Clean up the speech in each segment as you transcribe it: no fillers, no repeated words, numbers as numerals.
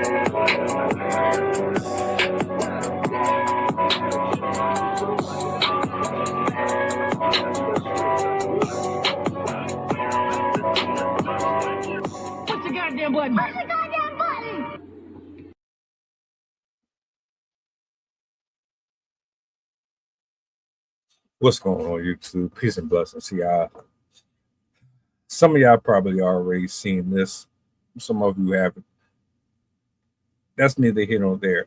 Push the goddamn button. Push the goddamn button. What's going on, YouTube? Peace and blessings to y'all. Some of y'all probably already seen this. Some of you haven't. That's neither here nor there.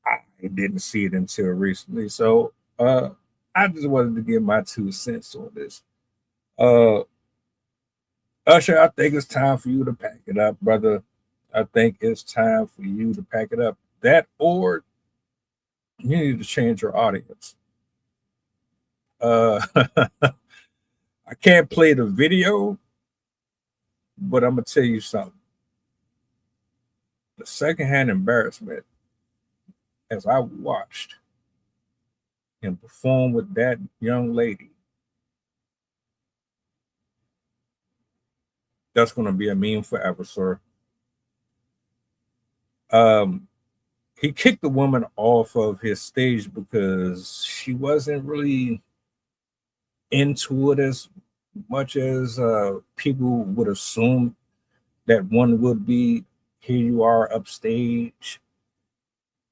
I didn't see it until recently. So I just wanted to give my 2 cents on this. Usher, I think it's time for you to pack it up, brother. I think it's time for you to pack it up. That, or you need to change your audience. I can't play the video, but I'm gonna tell you something. The secondhand embarrassment, as I watched him perform with that young lady, that's gonna be a meme forever, sir. He kicked the woman off of his stage because she wasn't really into it as much as people would assume that one would be. Here you are upstage,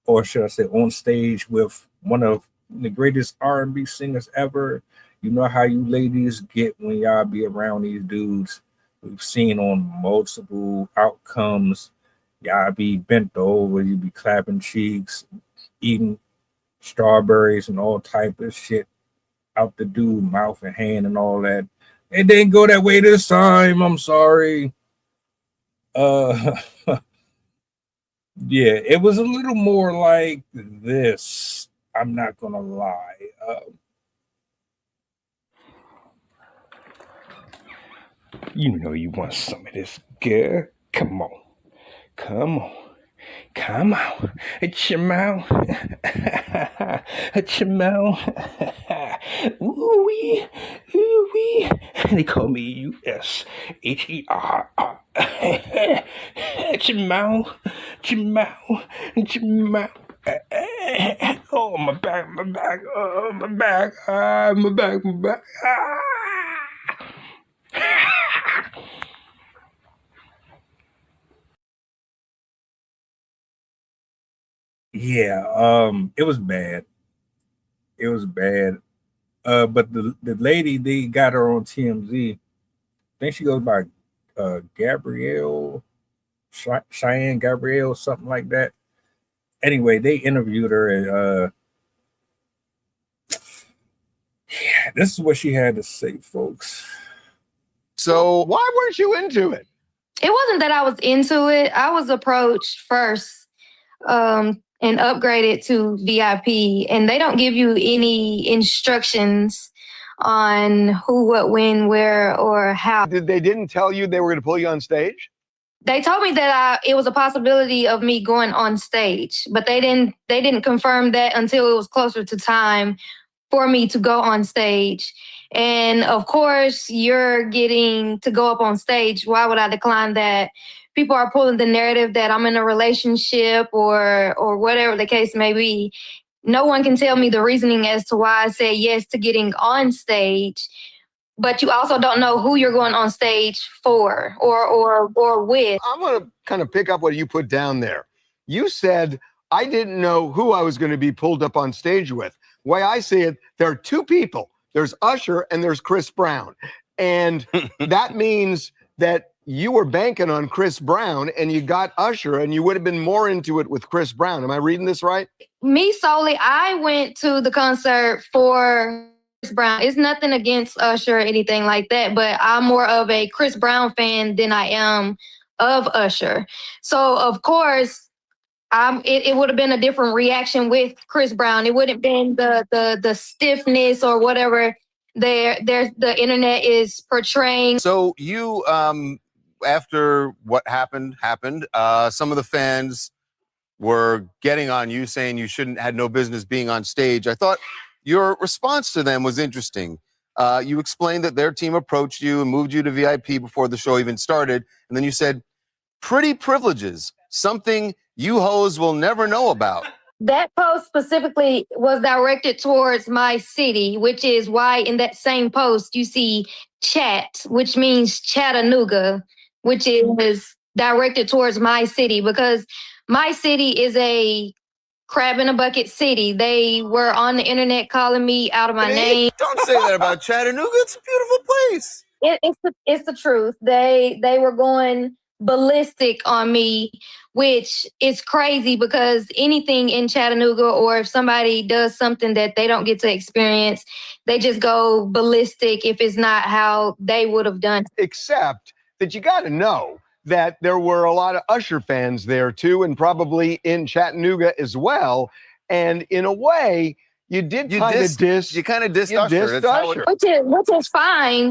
or should I say on stage, with one of the greatest R&B singers ever. You know how you ladies get when y'all be around these dudes. We've seen on multiple outcomes. Y'all be bent over, you be clapping cheeks, eating strawberries and all type of shit out the dude mouth and hand and all that. It didn't go that way this time. I'm sorry. Yeah, it was a little more like this. I'm not gonna lie. You know you want some of this, girl. Come on. Come on. Come on. It's your mouth. It's your mouth. Ooh-wee. Ooh-wee. They call me U-S-H-E-R. It's your mouth. It's your mouth. It's your mouth. Oh, my back, my back. Oh, my back. My back, my back. Yeah, it was bad. It was bad. But the lady, they got her on TMZ. I think she goes by Gabrielle Cheyenne, Gabrielle, something like that. Anyway, they interviewed her, and yeah, this is what she had to say, folks. So why weren't you into it? It wasn't that I was into it. I was approached first and upgraded to VIP, and they don't give you any instructions on who, what, when, where, or how. They didn't tell you they were going to pull you on stage? They told me that it was a possibility of me going on stage, but they didn't confirm that until it was closer to time for me to go on stage. And of course, you're getting to go up on stage. Why would I decline that? People are pulling the narrative that I'm in a relationship or whatever the case may be. No one can tell me the reasoning as to why I said yes to getting on stage. But you also don't know who you're going on stage for or with. I'm going to kind of pick up what you put down there. You said, I didn't know who I was going to be pulled up on stage with. The way I see it, there are 2 people. There's Usher and there's Chris Brown. And that means that you were banking on Chris Brown and you got Usher, and you would have been more into it with Chris Brown. Am I reading this right? Me solely, I went to the concert for Chris Brown. It's nothing against Usher or anything like that, but I'm more of a Chris Brown fan than I am of Usher. So of course, it would have been a different reaction with Chris Brown. It wouldn't have been the stiffness or whatever the internet is portraying. So you, after what happened, some of the fans were getting on you, saying you had no business being on stage. I thought your response to them was interesting. You explained that their team approached you and moved you to VIP before the show even started. And then you said, pretty privileges, something you hoes will never know about. That post specifically was directed towards my city, which is why in that same post you see chat, which means Chattanooga, which is directed towards my city because my city is a crab in a bucket city. They were on the internet calling me out of my name. Don't say that about Chattanooga. It's a beautiful place. It's the truth. They were going ballistic on me, which is crazy because anything in Chattanooga, or if somebody does something that they don't get to experience, they just go ballistic if it's not how they would have done. Except that you got to know that there were a lot of Usher fans there too, and probably in Chattanooga as well. And in a way, you did kind of diss. You kind of dissed Usher. Dissed Usher.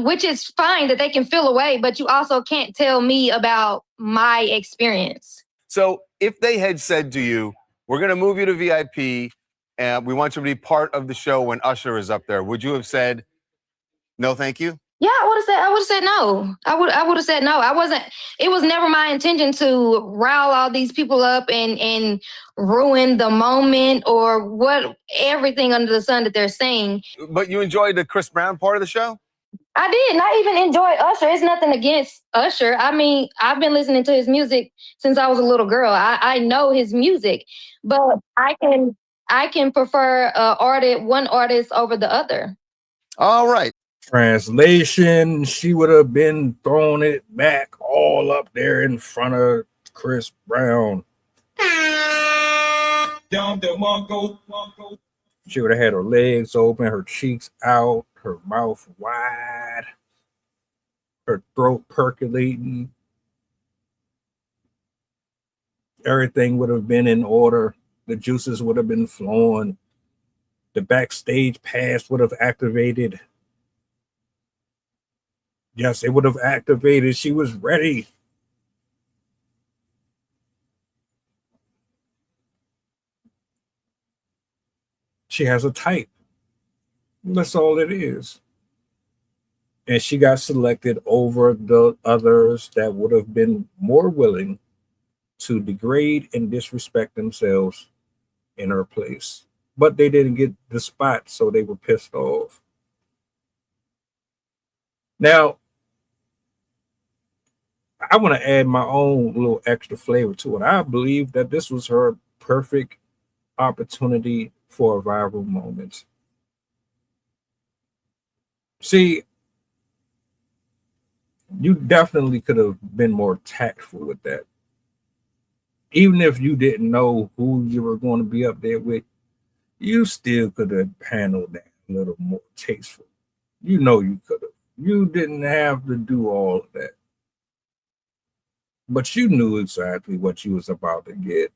Which is fine that they can feel away, but you also can't tell me about my experience. So if they had said to you, we're going to move you to VIP and we want you to be part of the show when Usher is up there, would you have said, no, thank you? Yeah, I would have said no. I would have said no. It was never my intention to rile all these people up and ruin the moment or everything under the sun that they're saying. But you enjoyed the Chris Brown part of the show? I did. And I even enjoyed Usher. It's nothing against Usher. I mean, I've been listening to his music since I was a little girl. I know his music, but I can prefer one artist over the other. All right. Translation, she would have been throwing it back all up there in front of Chris Brown. She would have had her legs open, her cheeks out, her mouth wide, her throat percolating. Everything would have been in order. The juices would have been flowing. The backstage pass would have activated. Yes, it would have activated. She was ready. She has a type. That's all it is. And she got selected over the others that would have been more willing to degrade and disrespect themselves in her place. But they didn't get the spot, so they were pissed off. Now, I want to add my own little extra flavor to it. I believe that this was her perfect opportunity for a viral moment. See, you definitely could have been more tactful with that. Even if you didn't know who you were going to be up there with, you still could have handled that a little more tasteful. You know you could have. You didn't have to do all of that. But you knew exactly what you was about to get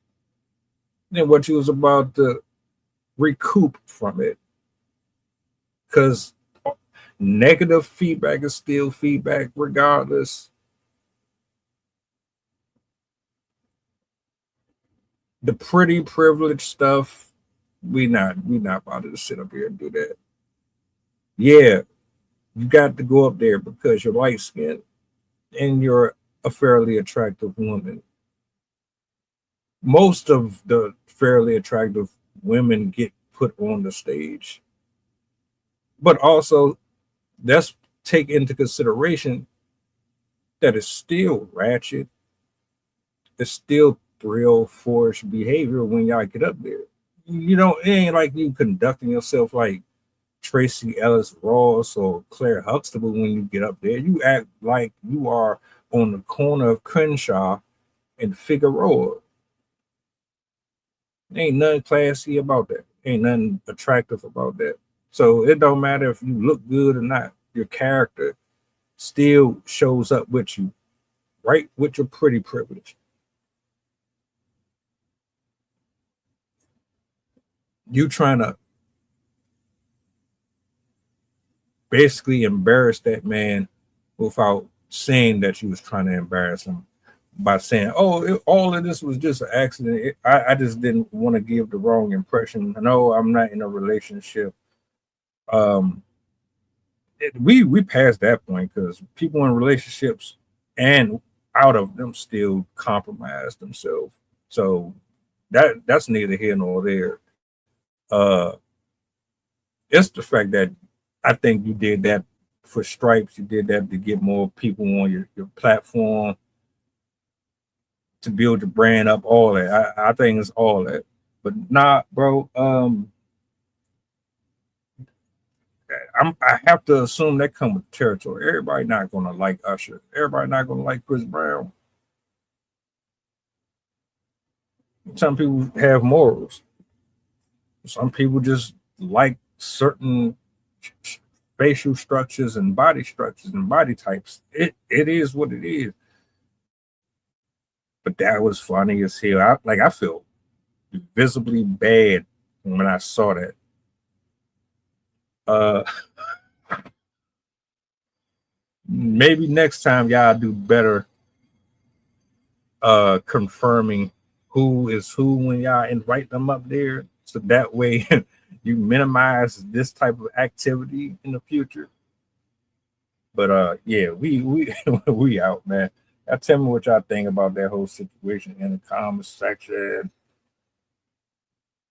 and what you was about to recoup from it. Because negative feedback is still feedback regardless. The pretty privileged stuff, we not about to sit up here and do that. Yeah, you got to go up there because you're light skinned and you're a fairly attractive woman. Most of the fairly attractive women get put on the stage. But also, let's take into consideration that it's still ratchet. It's still thrill-force behavior when y'all get up there. You know, it ain't like you conducting yourself like Tracy Ellis Ross or Claire Huxtable when you get up there. You act like you are on the corner of Crenshaw and Figueroa. Ain't nothing classy about that. Ain't nothing attractive about that. So it don't matter if you look good or not. Your character still shows up with you, right with your pretty privilege. You trying to basically embarrass that man without saying that you was trying to embarrass him by saying, oh, all of this was just an accident. I just didn't want to give the wrong impression. No, I'm not in a relationship. We passed that point because people in relationships and out of them still compromise themselves. So that's neither here nor there. It's the fact that I think you did that for stripes. You did that to get more people on your platform, to build your brand up, all that. I think it's all that. But nah, bro. I have to assume that comes with territory. Everybody not gonna like Usher. Everybody not gonna like Chris Brown. Some people have morals. Some people just like certain facial structures and body types. It is what it is. But that was funny as hell. I felt visibly bad when I saw that. Maybe next time y'all do better confirming who is who when y'all invite them up there, so that way you minimize this type of activity in the future. But yeah, we we out, man. Y'all tell me what y'all think about that whole situation in the comment section.